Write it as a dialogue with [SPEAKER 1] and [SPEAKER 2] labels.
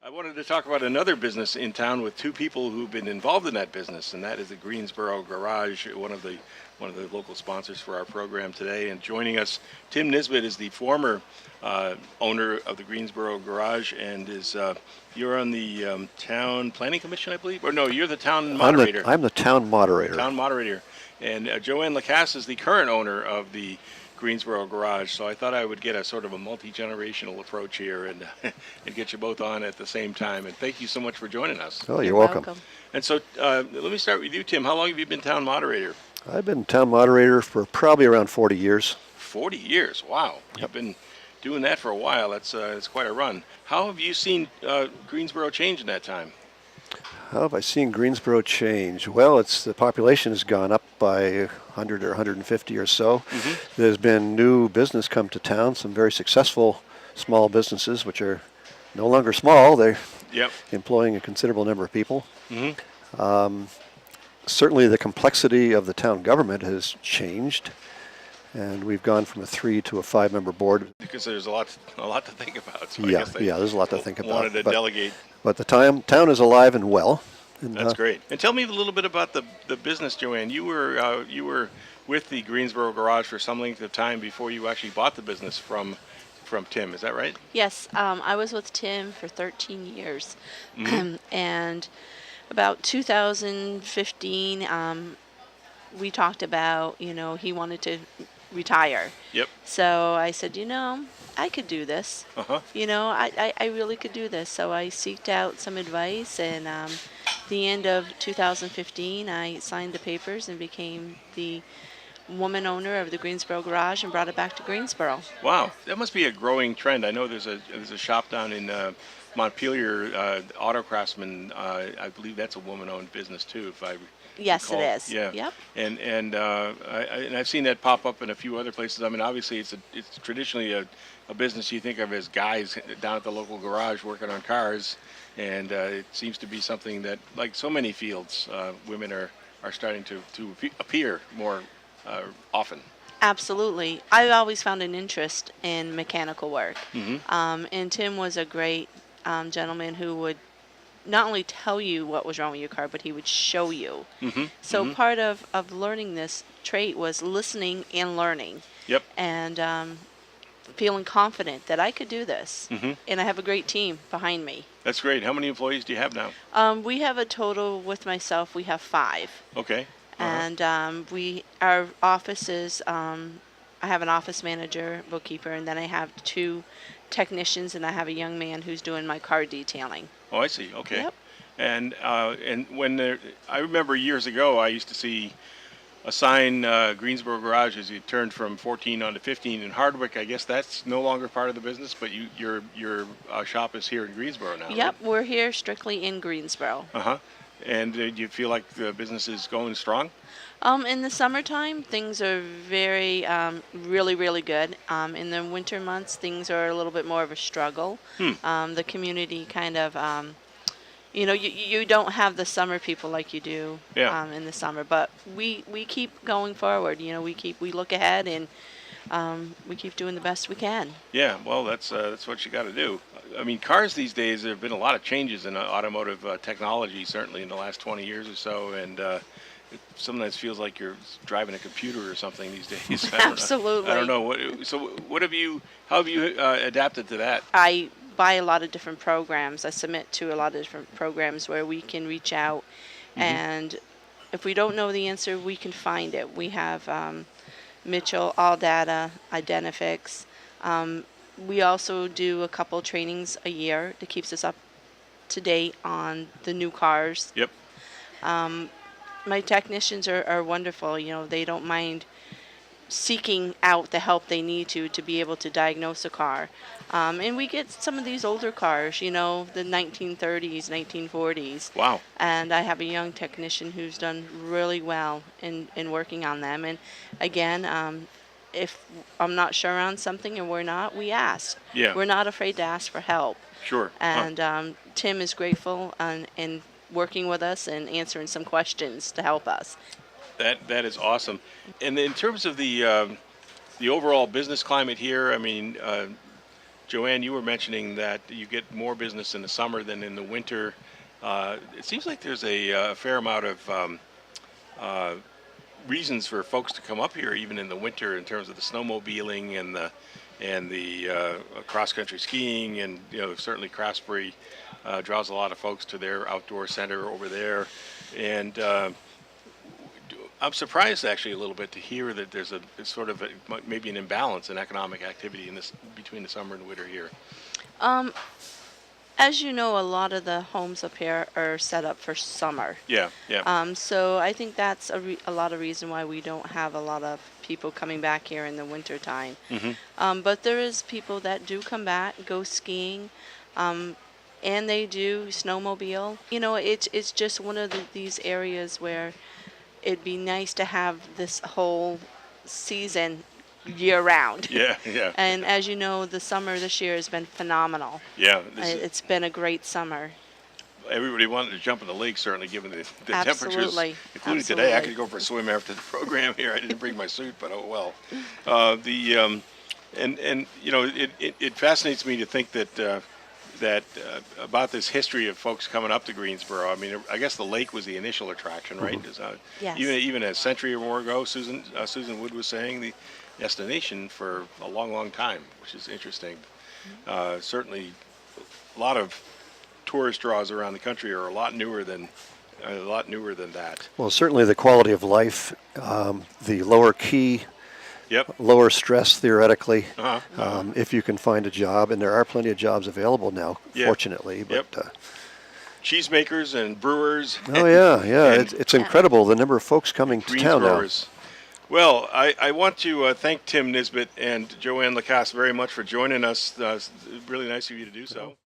[SPEAKER 1] I wanted to talk about another business in town with two people who've been involved in that business, and that is the Greensboro Garage, one of the local sponsors for our program today. And joining us, Tim Nisbet is the former owner of the Greensboro Garage, and you're on the town planning commission, I believe, or no, you're the town moderator.
[SPEAKER 2] I'm the town moderator.
[SPEAKER 1] Town moderator, and Joanne Lecasse is the current owner of the Greensboro Garage. So I thought I would get a sort of a multi-generational approach here and and get you both on at the same time. And thank you so much for joining us.
[SPEAKER 2] Oh, you're welcome.
[SPEAKER 1] And so let me start with you, Tim. How long have you been town moderator?
[SPEAKER 2] I've been town moderator for probably around 40 years.
[SPEAKER 1] 40 years. Wow.
[SPEAKER 2] Yep.
[SPEAKER 1] You've been doing that for a while. That's quite a run. How have you seen Greensboro change in that time?
[SPEAKER 2] How have I seen Greensboro change? Well, the population has gone up by 100 or 150 or so.
[SPEAKER 1] Mm-hmm.
[SPEAKER 2] There's been new business come to town, some very successful small businesses, which are no longer small. They're
[SPEAKER 1] Yep.
[SPEAKER 2] employing a considerable number of people.
[SPEAKER 1] Mm-hmm.
[SPEAKER 2] Certainly the complexity of the town government has changed, and we've gone from a 3 to a 5-member board.
[SPEAKER 1] Because there's a lot to think about. So I
[SPEAKER 2] Yeah,
[SPEAKER 1] guess they
[SPEAKER 2] there's a lot to think about.
[SPEAKER 1] wanted to delegate.
[SPEAKER 2] But the town is alive and well. And,
[SPEAKER 1] That's great. And tell me a little bit about the business, Joanne. You were with the Greensboro Garage for some length of time before you actually bought the business from Tim. Is that right?
[SPEAKER 3] Yes, I was with Tim for 13 years.
[SPEAKER 1] Mm-hmm.
[SPEAKER 3] And about 2015, we talked about, he wanted to retire.
[SPEAKER 1] Yep.
[SPEAKER 3] So I said, I could do this.
[SPEAKER 1] Uh-huh.
[SPEAKER 3] I really could do this. So I seeked out some advice, and the end of 2015, I signed the papers and became the woman owner of the Greensboro Garage and brought it back to Greensboro.
[SPEAKER 1] Wow, that must be a growing trend. I know there's a shop down in Montpelier, Auto Craftsman. I believe that's a woman-owned business too, if I
[SPEAKER 3] Yes,
[SPEAKER 1] recall.
[SPEAKER 3] it is.
[SPEAKER 1] Yeah.
[SPEAKER 3] Yep.
[SPEAKER 1] And I've seen that pop up in a few other places. I mean, obviously it's traditionally a business you think of as guys down at the local garage working on cars, and it seems to be something that, like so many fields, women are starting to appear more often.
[SPEAKER 3] Absolutely. I always found an interest in mechanical work.
[SPEAKER 1] Mm-hmm.
[SPEAKER 3] And Tim was a great gentleman who would not only tell you what was wrong with your car, but he would show you.
[SPEAKER 1] Mm-hmm.
[SPEAKER 3] So
[SPEAKER 1] Mm-hmm.
[SPEAKER 3] part of learning this trait was listening and learning.
[SPEAKER 1] Yep.
[SPEAKER 3] And feeling confident that I could do this.
[SPEAKER 1] Mm-hmm.
[SPEAKER 3] And I have a great team behind me.
[SPEAKER 1] That's great. How many employees do you have now?
[SPEAKER 3] We have a total, with myself, we have 5.
[SPEAKER 1] Okay. Uh-huh.
[SPEAKER 3] And our office is, I have an office manager, bookkeeper, and then I have 2 technicians, and I have a young man who's doing my car detailing.
[SPEAKER 1] Oh, I see. Okay.
[SPEAKER 3] Yep.
[SPEAKER 1] And when I remember years ago, I used to see a sign, Greensboro Garage, as you turned from 14 on to 15 in Hardwick. I guess that's no longer part of the business, but your shop is here in Greensboro now.
[SPEAKER 3] Yep, we're here strictly in Greensboro.
[SPEAKER 1] Uh-huh. And do you feel like the business is going strong?
[SPEAKER 3] In the summertime, things are very, really, really good. In the winter months, things are a little bit more of a struggle. The community kind of, you don't have the summer people like you do in the summer. But we keep going forward. We look ahead, and we keep doing the best we can. Yeah,
[SPEAKER 1] well, that's what you got to do. I mean, cars these days, there have been a lot of changes in automotive technology, certainly in the last 20 years or so, and it sometimes feels like you're driving a computer or something these days.
[SPEAKER 3] Absolutely.
[SPEAKER 1] I don't know. How have you adapted to that?
[SPEAKER 3] I buy a lot of different programs. I submit to a lot of different programs where we can reach out, and if we don't know the answer, we can find it. We have Mitchell, All Data, Identifix. We also do a couple trainings a year that keeps us up to date on the new cars.
[SPEAKER 1] Yep.
[SPEAKER 3] My technicians are wonderful. They don't mind seeking out the help they need to be able to diagnose a car. And we get some of these older cars, the 1930s, 1940s.
[SPEAKER 1] Wow.
[SPEAKER 3] And I have a young technician who's done really well in working on them. And again, if I'm not sure on something and we're not, we ask.
[SPEAKER 1] Yeah.
[SPEAKER 3] We're not afraid to ask for help.
[SPEAKER 1] Sure.
[SPEAKER 3] And Tim is grateful in working with us and answering some questions to help us.
[SPEAKER 1] That is awesome. And in terms of the overall business climate here, I mean, Joanne, you were mentioning that you get more business in the summer than in the winter. It seems like there's a fair amount of reasons for folks to come up here, even in the winter, in terms of the snowmobiling and the cross country skiing, and certainly Craftsbury draws a lot of folks to their outdoor center over there, and I'm surprised actually a little bit to hear that there's maybe an imbalance in economic activity in this between the summer and winter here.
[SPEAKER 3] Um, as you know, a lot of the homes up here are set up for summer.
[SPEAKER 1] Yeah, yeah.
[SPEAKER 3] So I think that's a lot of reason why we don't have a lot of people coming back here in the winter time. But there is people that do come back, go skiing, and they do snowmobile. It's just one of these areas where it'd be nice to have this whole season year round.
[SPEAKER 1] Yeah, yeah.
[SPEAKER 3] And as you know, the summer this year has been phenomenal.
[SPEAKER 1] Yeah,
[SPEAKER 3] It's been a great summer.
[SPEAKER 1] everybody wanted to jump in the lake, certainly, given the temperatures,
[SPEAKER 3] Absolutely.
[SPEAKER 1] including today. I could go for a swim after the program here. I didn't bring my suit, but oh well. It fascinates me to think that about this history of folks coming up to Greensboro. I mean, I guess the lake was the initial attraction, right?
[SPEAKER 3] Yes.
[SPEAKER 1] Even a century or more ago, Susan Wood was saying the destination for a long, long time, which is interesting. Certainly, a lot of tourist draws around the country are a lot newer than that.
[SPEAKER 2] Well, certainly the quality of life, the lower key,
[SPEAKER 1] Yep.
[SPEAKER 2] lower stress theoretically,
[SPEAKER 1] Uh-huh.
[SPEAKER 2] if you can find a job, and there are plenty of jobs available now,
[SPEAKER 1] Yeah.
[SPEAKER 2] fortunately. But
[SPEAKER 1] Yep. Cheesemakers and brewers.
[SPEAKER 2] oh yeah, yeah,
[SPEAKER 1] and
[SPEAKER 2] it's incredible the number of folks coming to town now.
[SPEAKER 1] Greensboroers. Well, I want to thank Tim Nisbet and Joanne Lecasse very much for joining us. Really nice of you to do so.